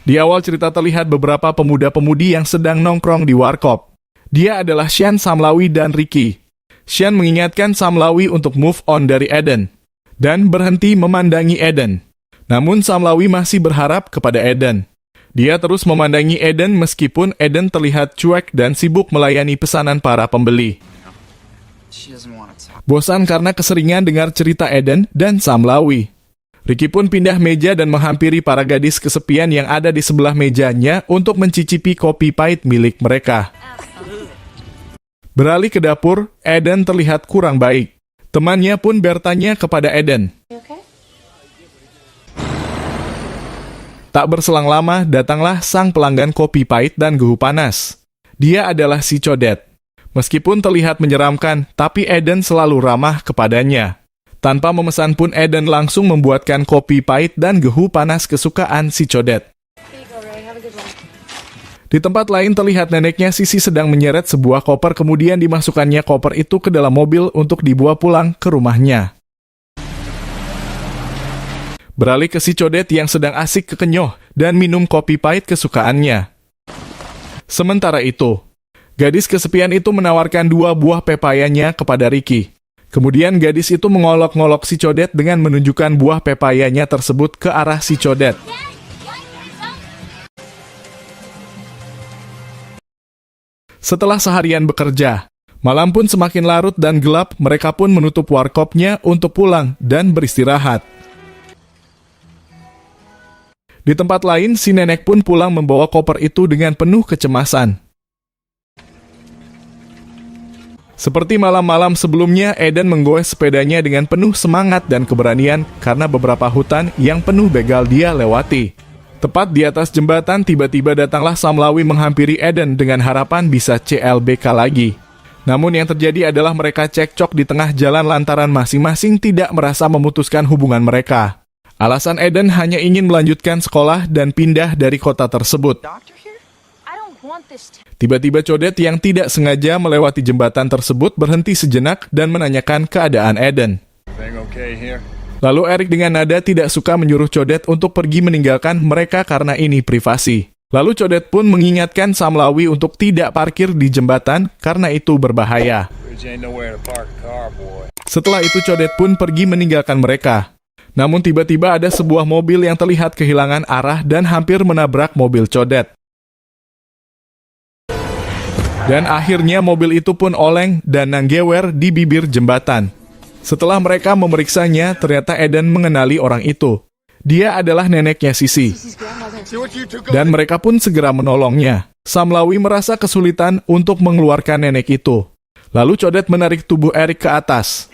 Di awal cerita terlihat beberapa pemuda-pemudi yang sedang nongkrong di warkop. Dia adalah Sean, Samlawi, dan Ricky. Sean mengingatkan Samlawi untuk move on dari Eden dan berhenti memandangi Eden. Namun Samlawi masih berharap kepada Eden. Dia terus memandangi Eden meskipun Eden terlihat cuek dan sibuk melayani pesanan para pembeli. Bosan karena keseringan dengar cerita Eden dan Samlawi. Ricky pun pindah meja dan menghampiri para gadis kesepian yang ada di sebelah mejanya untuk mencicipi kopi pahit milik mereka. Beralih ke dapur, Eden terlihat kurang baik. Temannya pun bertanya kepada Eden. Tak berselang lama, datanglah sang pelanggan kopi pahit dan gehu panas. Dia adalah si Codet. Meskipun terlihat menyeramkan, tapi Eden selalu ramah kepadanya. Tanpa memesan pun Eden langsung membuatkan kopi pahit dan gehu panas kesukaan si Codet. Di tempat lain terlihat neneknya Sisi sedang menyeret sebuah koper, kemudian dimasukkannya koper itu ke dalam mobil untuk dibawa pulang ke rumahnya. Beralih ke si Codet yang sedang asik kekenyoh dan minum kopi pahit kesukaannya. Sementara itu, gadis kesepian itu menawarkan 2 buah pepayanya kepada Ricky. Kemudian gadis itu mengolok-ngolok si Codet dengan menunjukkan buah pepayanya tersebut ke arah si Codet. Setelah seharian bekerja, malam pun semakin larut dan gelap, mereka pun menutup warkopnya untuk pulang dan beristirahat. Di tempat lain, si nenek pun pulang membawa koper itu dengan penuh kecemasan. Seperti malam-malam sebelumnya, Eden menggoes sepedanya dengan penuh semangat dan keberanian karena beberapa hutan yang penuh begal dia lewati. Tepat di atas jembatan, tiba-tiba datanglah Samlawi menghampiri Eden dengan harapan bisa CLBK lagi. Namun yang terjadi adalah mereka cekcok di tengah jalan lantaran masing-masing tidak merasa memutuskan hubungan mereka. Alasan Eden hanya ingin melanjutkan sekolah dan pindah dari kota tersebut. Tiba-tiba Codet yang tidak sengaja melewati jembatan tersebut berhenti sejenak dan menanyakan keadaan Eden. Lalu Eric dengan nada tidak suka menyuruh Codet untuk pergi meninggalkan mereka karena ini privasi. Lalu Codet pun mengingatkan Samlawi untuk tidak parkir di jembatan karena itu berbahaya. Setelah itu Codet pun pergi meninggalkan mereka. Namun tiba-tiba ada sebuah mobil yang terlihat kehilangan arah dan hampir menabrak mobil Codet. Dan akhirnya mobil itu pun oleng dan nanggewer di bibir jembatan. Setelah mereka memeriksanya, ternyata Eden mengenali orang itu. Dia adalah neneknya Sisi. Dan mereka pun segera menolongnya. Samlawi merasa kesulitan untuk mengeluarkan nenek itu. Lalu Codet menarik tubuh Eric ke atas.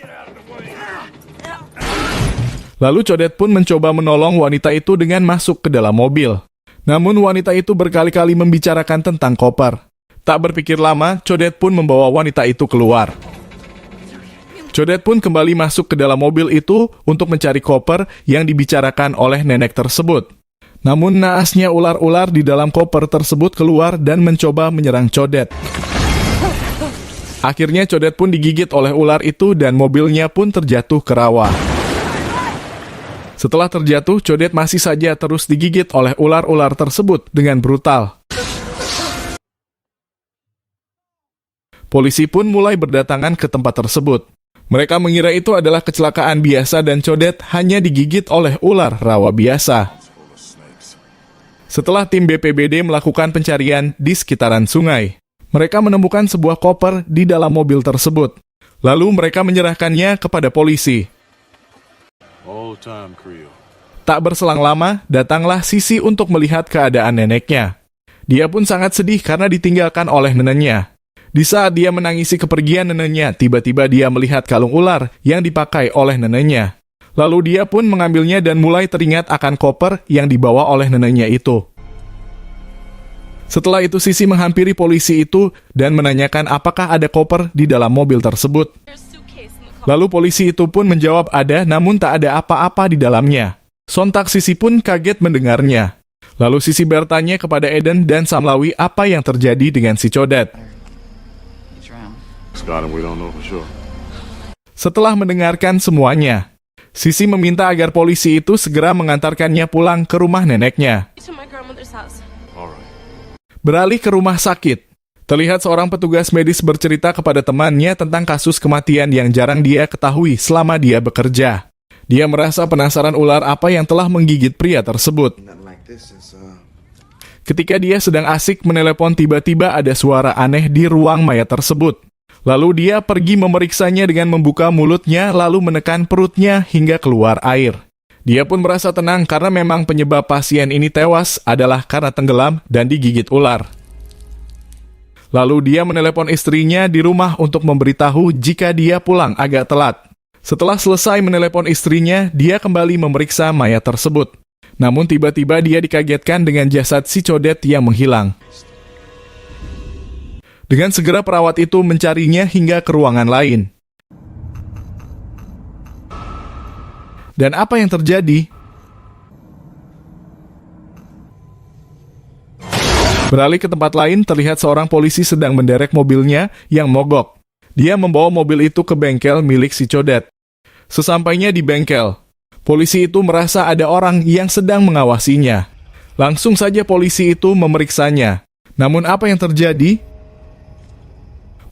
Lalu Codet pun mencoba menolong wanita itu dengan masuk ke dalam mobil. Namun wanita itu berkali-kali membicarakan tentang koper. Tak berpikir lama, Codet pun membawa wanita itu keluar. Codet pun kembali masuk ke dalam mobil itu untuk mencari koper yang dibicarakan oleh nenek tersebut. Namun naasnya ular-ular di dalam koper tersebut keluar dan mencoba menyerang Codet. Akhirnya Codet pun digigit oleh ular itu dan mobilnya pun terjatuh ke rawa. Setelah terjatuh, Codet masih saja terus digigit oleh ular-ular tersebut dengan brutal. Polisi pun mulai berdatangan ke tempat tersebut. Mereka mengira itu adalah kecelakaan biasa dan Codet hanya digigit oleh ular rawa biasa. Setelah tim BPBD melakukan pencarian di sekitaran sungai, mereka menemukan sebuah koper di dalam mobil tersebut. Lalu mereka menyerahkannya kepada polisi. Tak berselang lama, datanglah Sisi untuk melihat keadaan neneknya. Dia pun sangat sedih karena ditinggalkan oleh neneknya. Di saat dia menangisi kepergian neneknya, tiba-tiba dia melihat kalung ular yang dipakai oleh neneknya. Lalu dia pun mengambilnya dan mulai teringat akan koper yang dibawa oleh neneknya itu. Setelah itu Sisi menghampiri polisi itu dan menanyakan apakah ada koper di dalam mobil tersebut. Lalu polisi itu pun menjawab ada, namun tak ada apa-apa di dalamnya. Sontak Sisi pun kaget mendengarnya. Lalu Sisi bertanya kepada Eden dan Samlawi apa yang terjadi dengan si Codet. Setelah mendengarkan semuanya, Sisi meminta agar polisi itu segera mengantarkannya pulang ke rumah neneknya. To my grandmother's house. Beralih ke rumah sakit, terlihat seorang petugas medis bercerita kepada temannya tentang kasus kematian yang jarang dia ketahui selama dia bekerja. Dia merasa penasaran ular apa yang telah menggigit pria tersebut. Ketika dia sedang asik menelepon, tiba-tiba ada suara aneh di ruang mayat tersebut. Lalu dia pergi memeriksanya dengan membuka mulutnya lalu menekan perutnya hingga keluar air. Dia pun merasa tenang karena memang penyebab pasien ini tewas adalah karena tenggelam dan digigit ular. Lalu dia menelepon istrinya di rumah untuk memberitahu jika dia pulang agak telat. Setelah selesai menelepon istrinya, dia kembali memeriksa mayat tersebut. Namun tiba-tiba dia dikagetkan dengan jasad si Codet yang menghilang. Dengan segera perawat itu mencarinya hingga ke ruangan lain. Dan apa yang terjadi? Beralih ke tempat lain, terlihat seorang polisi sedang menderek mobilnya yang mogok. Dia membawa mobil itu ke bengkel milik si Codet. Sesampainya di bengkel, polisi itu merasa ada orang yang sedang mengawasinya. Langsung saja polisi itu memeriksanya. Namun apa yang terjadi?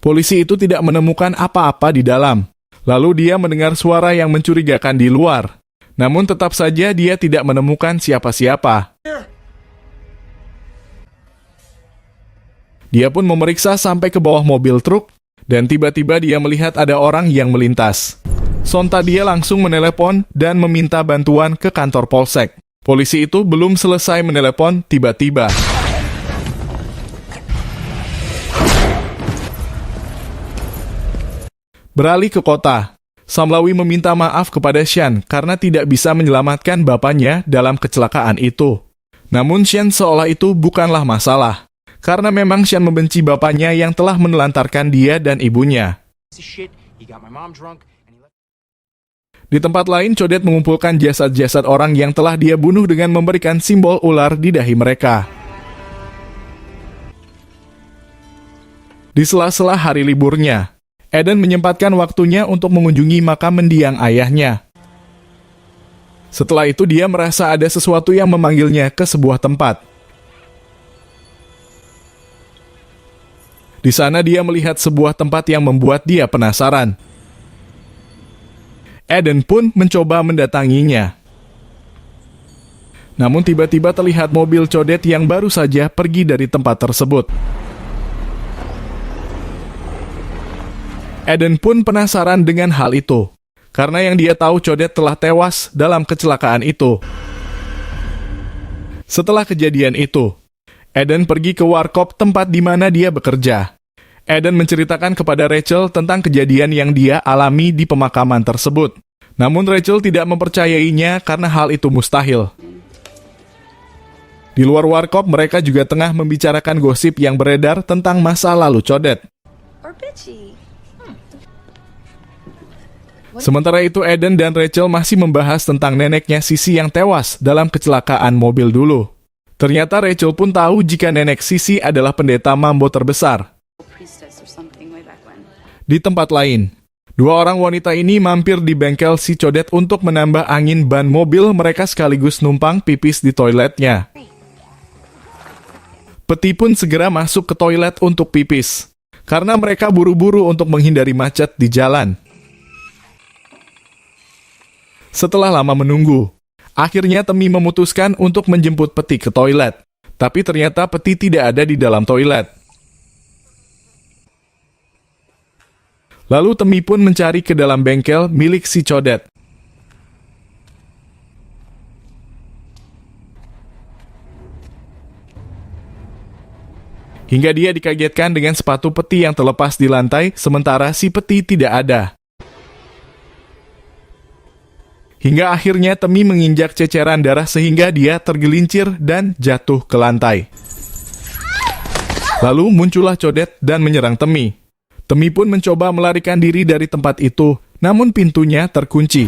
Polisi itu tidak menemukan apa-apa di dalam. Lalu dia mendengar suara yang mencurigakan di luar. Namun tetap saja dia tidak menemukan siapa-siapa. Dia pun memeriksa sampai ke bawah mobil truk, dan tiba-tiba dia melihat ada orang yang melintas. Sontak dia langsung menelepon dan meminta bantuan ke kantor polsek. Polisi itu belum selesai menelepon, tiba-tiba beralih ke kota. Samlawi meminta maaf kepada Shan karena tidak bisa menyelamatkan bapaknya dalam kecelakaan itu. Namun Shan seolah itu bukanlah masalah, karena memang Shan membenci bapaknya yang telah menelantarkan dia dan ibunya. Di tempat lain, Codet mengumpulkan jasad-jasad orang yang telah dia bunuh dengan memberikan simbol ular di dahi mereka. Di sela-sela hari liburnya, Eden menyempatkan waktunya untuk mengunjungi makam mendiang ayahnya. Setelah itu dia merasa ada sesuatu yang memanggilnya ke sebuah tempat. Di sana dia melihat sebuah tempat yang membuat dia penasaran. Eden pun mencoba mendatanginya. Namun tiba-tiba terlihat mobil Codet yang baru saja pergi dari tempat tersebut. Eden pun penasaran dengan hal itu, karena yang dia tahu Codet telah tewas dalam kecelakaan itu. Setelah kejadian itu, Eden pergi ke warkop tempat di mana dia bekerja. Eden menceritakan kepada Rachel tentang kejadian yang dia alami di pemakaman tersebut. Namun Rachel tidak mempercayainya karena hal itu mustahil. Di luar warkop, mereka juga tengah membicarakan gosip yang beredar tentang masa lalu Codet. Sementara itu, Eden dan Rachel masih membahas tentang neneknya Sisi yang tewas dalam kecelakaan mobil dulu. Ternyata Rachel pun tahu jika nenek Sisi adalah pendeta Mambo terbesar. Di tempat lain, dua orang wanita ini mampir di bengkel si Codet untuk menambah angin ban mobil mereka sekaligus numpang pipis di toiletnya. Peti pun segera masuk ke toilet untuk pipis, karena mereka buru-buru untuk menghindari macet di jalan. Setelah lama menunggu, akhirnya Temi memutuskan untuk menjemput Peti ke toilet. Tapi ternyata Peti tidak ada di dalam toilet. Lalu Temi pun mencari ke dalam bengkel milik si Codet. Hingga dia dikagetkan dengan sepatu Peti yang terlepas di lantai, sementara si Peti tidak ada. Hingga akhirnya Temi menginjak ceceran darah sehingga dia tergelincir dan jatuh ke lantai. Lalu muncullah Codet dan menyerang Temi. Temi pun mencoba melarikan diri dari tempat itu, namun pintunya terkunci.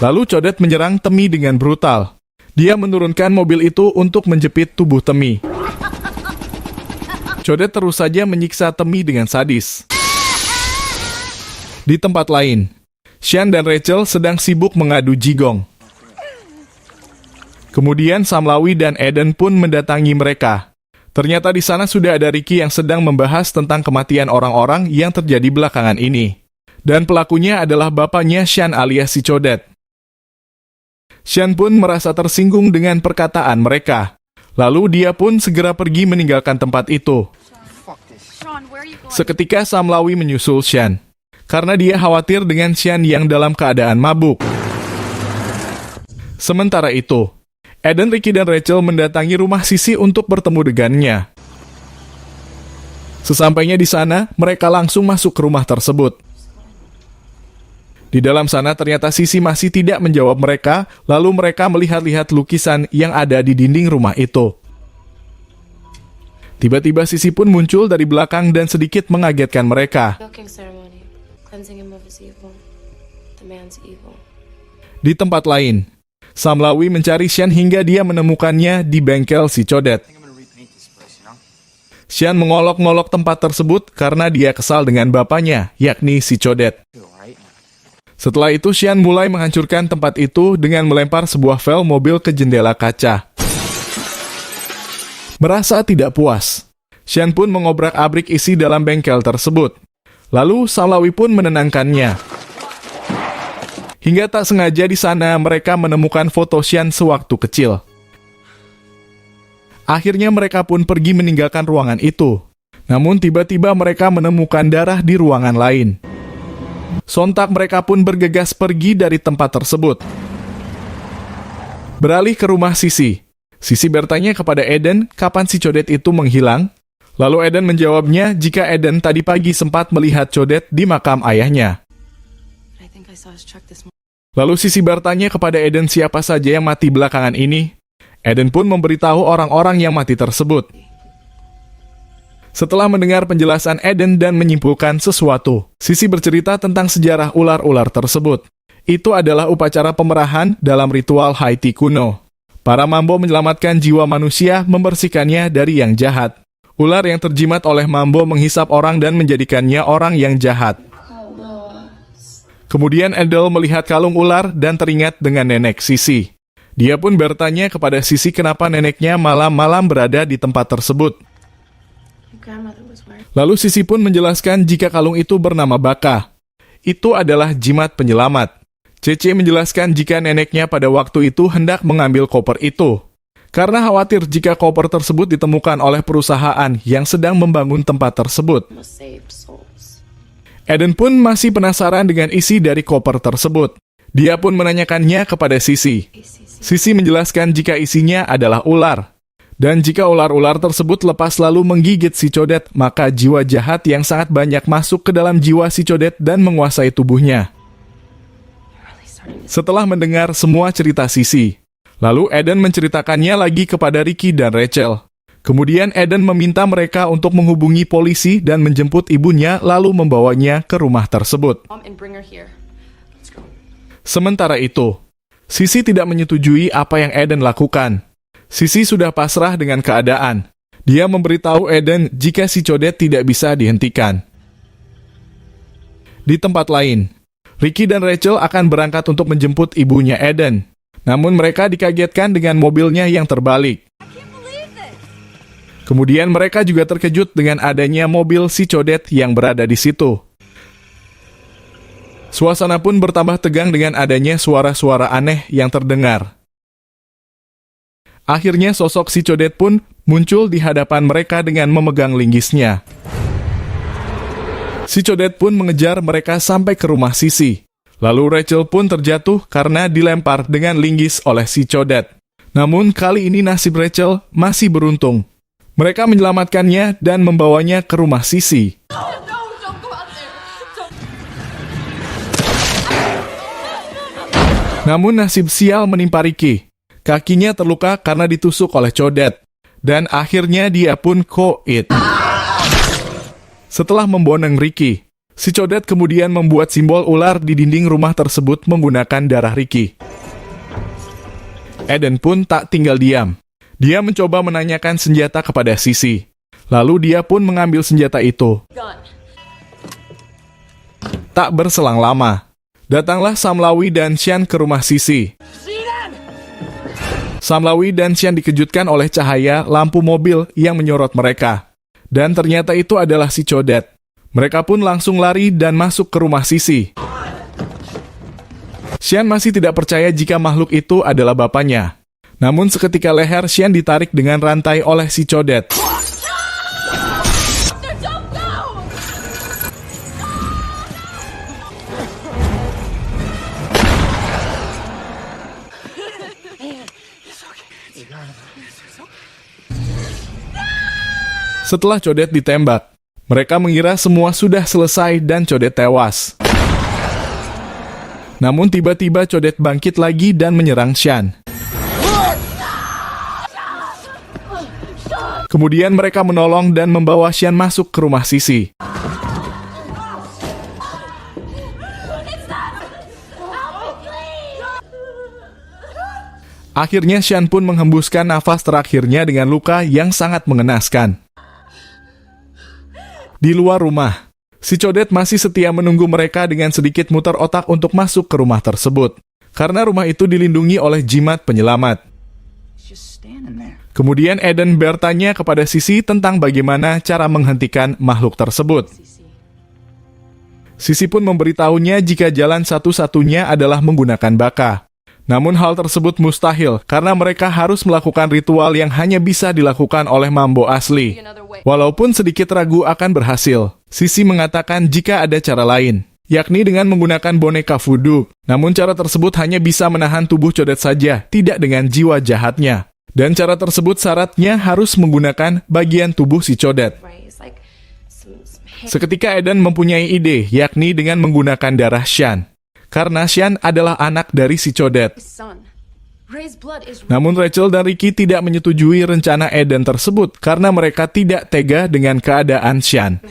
Lalu Codet menyerang Temi dengan brutal. Dia menurunkan mobil itu untuk menjepit tubuh Temi. Codet terus saja menyiksa Temi dengan sadis. Di tempat lain, Sean dan Rachel sedang sibuk mengadu jigong. Kemudian Samlawi dan Eden pun mendatangi mereka. Ternyata di sana sudah ada Ricky yang sedang membahas tentang kematian orang-orang yang terjadi belakangan ini. Dan pelakunya adalah bapaknya Sean alias si Codet. Sean pun merasa tersinggung dengan perkataan mereka. Lalu dia pun segera pergi meninggalkan tempat itu. Seketika Samlawi menyusul Sean, karena dia khawatir dengan Sean yang dalam keadaan mabuk. Sementara itu, Eden, Ricky, dan Rachel mendatangi rumah Sisi untuk bertemu dengannya. Sesampainya di sana, mereka langsung masuk ke rumah tersebut. Di dalam sana ternyata Sisi masih tidak menjawab mereka, lalu mereka melihat-lihat lukisan yang ada di dinding rumah itu. Tiba-tiba Sisi pun muncul dari belakang dan sedikit mengagetkan mereka. Di tempat lain, Samlawi mencari Sean hingga dia menemukannya di bengkel si Codet. Sean mengolok-ngolok tempat tersebut karena dia kesal dengan bapaknya, yakni si Codet. Setelah itu, Sean mulai menghancurkan tempat itu dengan melempar sebuah vel mobil ke jendela kaca. Merasa tidak puas, Sean pun mengobrak-abrik isi dalam bengkel tersebut. Lalu Samlawi pun menenangkannya. Hingga tak sengaja di sana mereka menemukan foto Sean sewaktu kecil. Akhirnya mereka pun pergi meninggalkan ruangan itu. Namun tiba-tiba mereka menemukan darah di ruangan lain. Sontak mereka pun bergegas pergi dari tempat tersebut. Beralih ke rumah Sisi. Sisi bertanya kepada Eden kapan si Codet itu menghilang. Lalu Eden menjawabnya jika Eden tadi pagi sempat melihat Codet di makam ayahnya. Lalu Sisi bertanya kepada Eden siapa saja yang mati belakangan ini. Eden pun memberitahu orang-orang yang mati tersebut. Setelah mendengar penjelasan Eden dan menyimpulkan sesuatu, Sisi bercerita tentang sejarah ular-ular tersebut. Itu adalah upacara pemerahan dalam ritual Haiti kuno. Para Mambo menyelamatkan jiwa manusia, membersihkannya dari yang jahat. Ular yang terjimat oleh Mambo menghisap orang dan menjadikannya orang yang jahat. Kemudian Edel melihat kalung ular dan teringat dengan nenek Sisi. Dia pun bertanya kepada Sisi kenapa neneknya malam-malam berada di tempat tersebut. Lalu Sisi pun menjelaskan jika kalung itu bernama Baka. Itu adalah jimat penyelamat. Cece menjelaskan jika neneknya pada waktu itu hendak mengambil koper itu. Karena khawatir jika koper tersebut ditemukan oleh perusahaan yang sedang membangun tempat tersebut. Eden pun masih penasaran dengan isi dari koper tersebut. Dia pun menanyakannya kepada Sisi. Sisi menjelaskan jika isinya adalah ular. Dan jika ular-ular tersebut lepas lalu menggigit si Codet, maka jiwa jahat yang sangat banyak masuk ke dalam jiwa si Codet dan menguasai tubuhnya. Setelah mendengar semua cerita Sisi, lalu Eden menceritakannya lagi kepada Ricky dan Rachel. Kemudian Eden meminta mereka untuk menghubungi polisi dan menjemput ibunya lalu membawanya ke rumah tersebut. Sementara itu, Sisi tidak menyetujui apa yang Eden lakukan. Sisi sudah pasrah dengan keadaan. Dia memberitahu Eden jika si Codet tidak bisa dihentikan. Di tempat lain, Ricky dan Rachel akan berangkat untuk menjemput ibunya Eden. Namun mereka dikagetkan dengan mobilnya yang terbalik. Kemudian mereka juga terkejut dengan adanya mobil si Codet yang berada di situ. Suasana pun bertambah tegang dengan adanya suara-suara aneh yang terdengar. Akhirnya sosok si Codet pun muncul di hadapan mereka dengan memegang linggisnya. Si Codet pun mengejar mereka sampai ke rumah Sisi. Lalu Rachel pun terjatuh karena dilempar dengan linggis oleh si Codet. Namun kali ini nasib Rachel masih beruntung. Mereka menyelamatkannya dan membawanya ke rumah Sisi. Namun nasib sial menimpa Ricky. Kakinya terluka karena ditusuk oleh Codet. Dan akhirnya dia pun koit. Setelah memboneng Ricky, si Codet kemudian membuat simbol ular di dinding rumah tersebut menggunakan darah Ricky. Eden pun tak tinggal diam. Dia mencoba menanyakan senjata kepada Sisi. Lalu dia pun mengambil senjata itu. Tak berselang lama, datanglah Samlawi dan Xian ke rumah Sisi. Samlawi dan Xian dikejutkan oleh cahaya lampu mobil yang menyorot mereka. Dan ternyata itu adalah si Codet. Mereka pun langsung lari dan masuk ke rumah Sisi. Xian masih tidak percaya jika makhluk itu adalah bapaknya. Namun seketika leher Xian ditarik dengan rantai oleh si Codet. Setelah Codet ditembak, mereka mengira semua sudah selesai dan Codet tewas. Namun tiba-tiba Codet bangkit lagi dan menyerang Xian. Kemudian mereka menolong dan membawa Xian masuk ke rumah Sisi. Akhirnya Xian pun menghembuskan nafas terakhirnya dengan luka yang sangat mengenaskan. Di luar rumah, si Codet masih setia menunggu mereka dengan sedikit muter otak untuk masuk ke rumah tersebut. Karena rumah itu dilindungi oleh jimat penyelamat. Kemudian Eden bertanya kepada Sisi tentang bagaimana cara menghentikan makhluk tersebut. Sisi pun memberitahunya jika jalan satu-satunya adalah menggunakan baka. Namun hal tersebut mustahil karena mereka harus melakukan ritual yang hanya bisa dilakukan oleh Mambo asli. Walaupun sedikit ragu akan berhasil, Sisi mengatakan jika ada cara lain, yakni dengan menggunakan boneka voodoo. Namun cara tersebut hanya bisa menahan tubuh Codet saja, tidak dengan jiwa jahatnya. Dan cara tersebut syaratnya harus menggunakan bagian tubuh si Codet. Seketika Eden mempunyai ide, yakni dengan menggunakan darah Xian. Karena Xian adalah anak dari si Codet. Namun Rachel dan Ricky tidak menyetujui rencana Eden tersebut karena mereka tidak tega dengan keadaan Xian.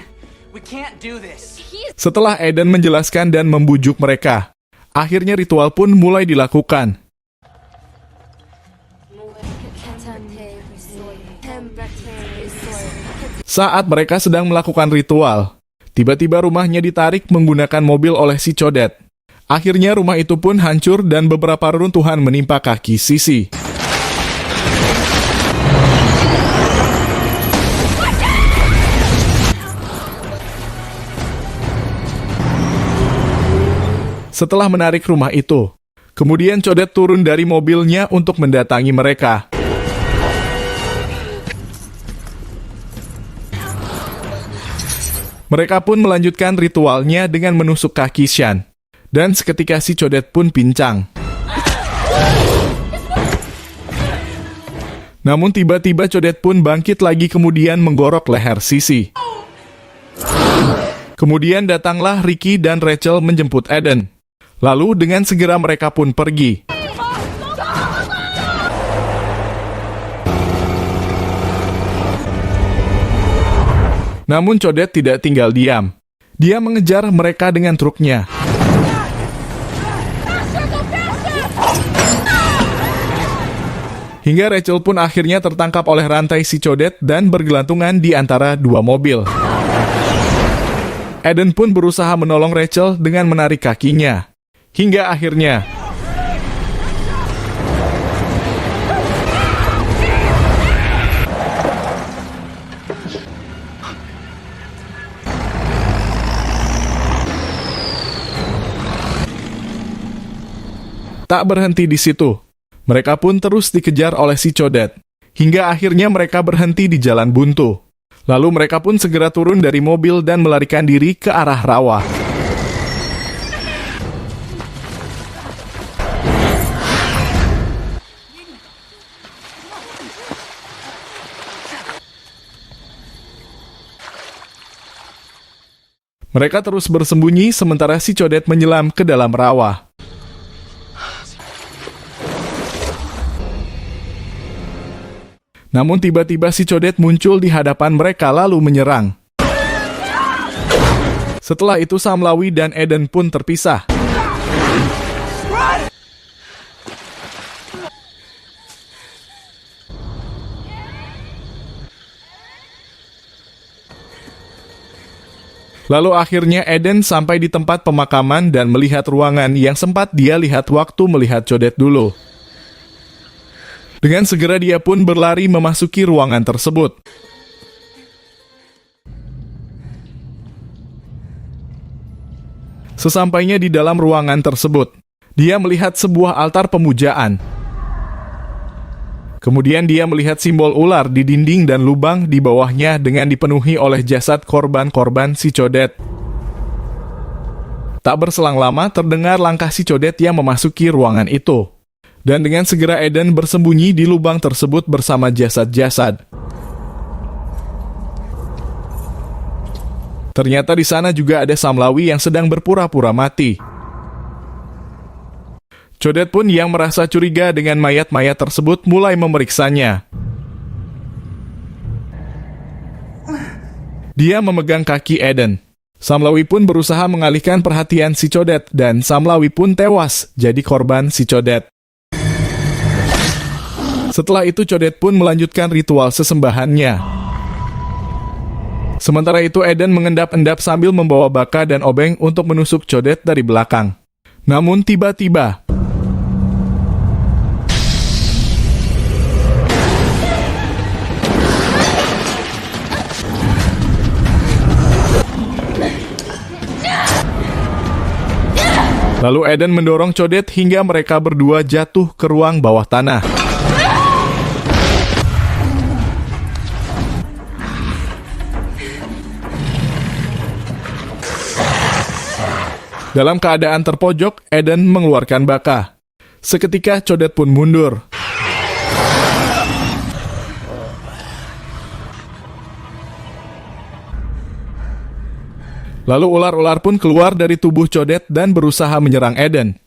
Setelah Eden menjelaskan dan membujuk mereka, akhirnya ritual pun mulai dilakukan. Saat mereka sedang melakukan ritual, tiba-tiba rumahnya ditarik menggunakan mobil oleh si Codet. Akhirnya rumah itu pun hancur dan beberapa reruntuhan menimpa kaki Sisi. Setelah menarik rumah itu, kemudian Codet turun dari mobilnya untuk mendatangi mereka. Mereka pun melanjutkan ritualnya dengan menusuk kaki Xian. Dan seketika si Codet pun pincang. Namun tiba-tiba Codet pun bangkit lagi kemudian menggorok leher Sisi. Kemudian datanglah Ricky dan Rachel menjemput Eden. Lalu dengan segera mereka pun pergi. Namun Codet tidak tinggal diam. Dia mengejar mereka dengan truknya. Hingga Rachel pun akhirnya tertangkap oleh rantai si Codet dan bergelantungan di antara dua mobil. Eden pun berusaha menolong Rachel dengan menarik kakinya. Hingga akhirnya tak berhenti di situ. Mereka pun terus dikejar oleh si Codet. Hingga akhirnya mereka berhenti di jalan buntu. Lalu mereka pun segera turun dari mobil dan melarikan diri ke arah rawa. Mereka terus bersembunyi sementara si Codet menyelam ke dalam rawa. Namun tiba-tiba si Codet muncul di hadapan mereka lalu menyerang. Setelah itu Samlawi dan Eden pun terpisah. Lalu akhirnya Eden sampai di tempat pemakaman dan melihat ruangan yang sempat dia lihat waktu melihat codet dulu. Dengan segera dia pun berlari memasuki ruangan tersebut. Sesampainya di dalam ruangan tersebut, dia melihat sebuah altar pemujaan. Kemudian dia melihat simbol ular di dinding dan lubang di bawahnya dengan dipenuhi oleh jasad korban-korban si codet. Tak berselang lama terdengar langkah si codet yang memasuki ruangan itu. Dan dengan segera Eden bersembunyi di lubang tersebut bersama jasad-jasad. Ternyata di sana juga ada Samlawi yang sedang berpura-pura mati. Codet pun yang merasa curiga dengan mayat-mayat tersebut mulai memeriksanya. Dia memegang kaki Eden. Samlawi pun berusaha mengalihkan perhatian si codet dan Samlawi pun tewas jadi korban si codet. Setelah itu codet pun melanjutkan ritual sesembahannya. Sementara itu Eden mengendap-endap sambil membawa baka dan obeng untuk menusuk codet dari belakang. Namun tiba-tiba lalu Eden mendorong codet hingga mereka berdua jatuh ke ruang bawah tanah. Dalam keadaan terpojok, Eden mengeluarkan baka. Seketika codet pun mundur. Lalu ular-ular pun keluar dari tubuh codet dan berusaha menyerang Eden.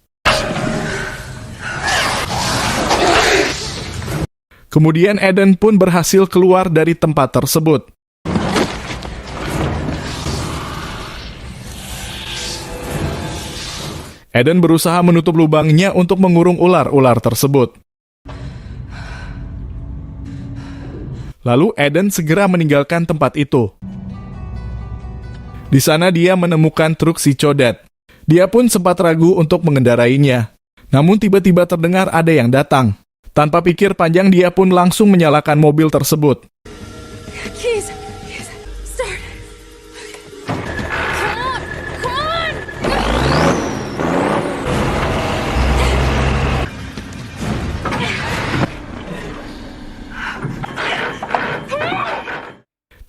Kemudian Eden pun berhasil keluar dari tempat tersebut. Eden berusaha menutup lubangnya untuk mengurung ular-ular tersebut. Lalu Eden segera meninggalkan tempat itu. Di sana dia menemukan truk si codet. Dia pun sempat ragu untuk mengendarainya. Namun tiba-tiba terdengar ada yang datang. Tanpa pikir panjang dia pun langsung menyalakan mobil tersebut. Keys, start. Come on.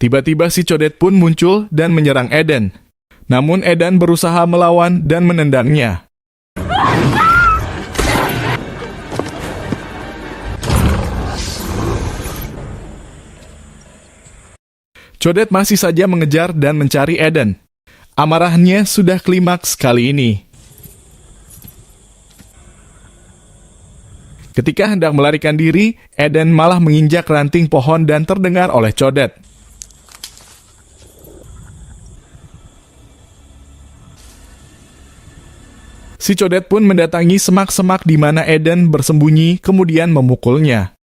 Tiba-tiba si codet pun muncul dan menyerang Eden. Namun Eden berusaha melawan dan menendangnya. Codet masih saja mengejar dan mencari Eden. Amarahnya sudah klimaks kali ini. Ketika hendak melarikan diri, Eden malah menginjak ranting pohon dan terdengar oleh codet. Si codet pun mendatangi semak-semak di mana Eden bersembunyi, kemudian memukulnya.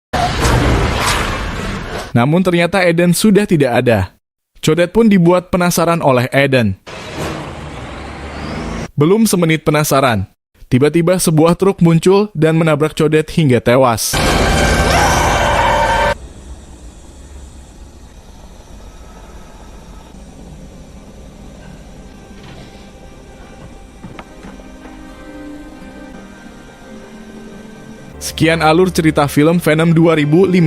Namun ternyata Eden sudah tidak ada. Codet pun dibuat penasaran oleh Eden. Belum semenit penasaran, tiba-tiba sebuah truk muncul dan menabrak codet hingga tewas. Sekian alur cerita film Venom 2015.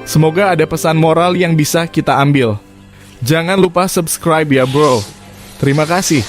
Semoga ada pesan moral yang bisa kita ambil. Jangan lupa subscribe ya bro. Terima kasih.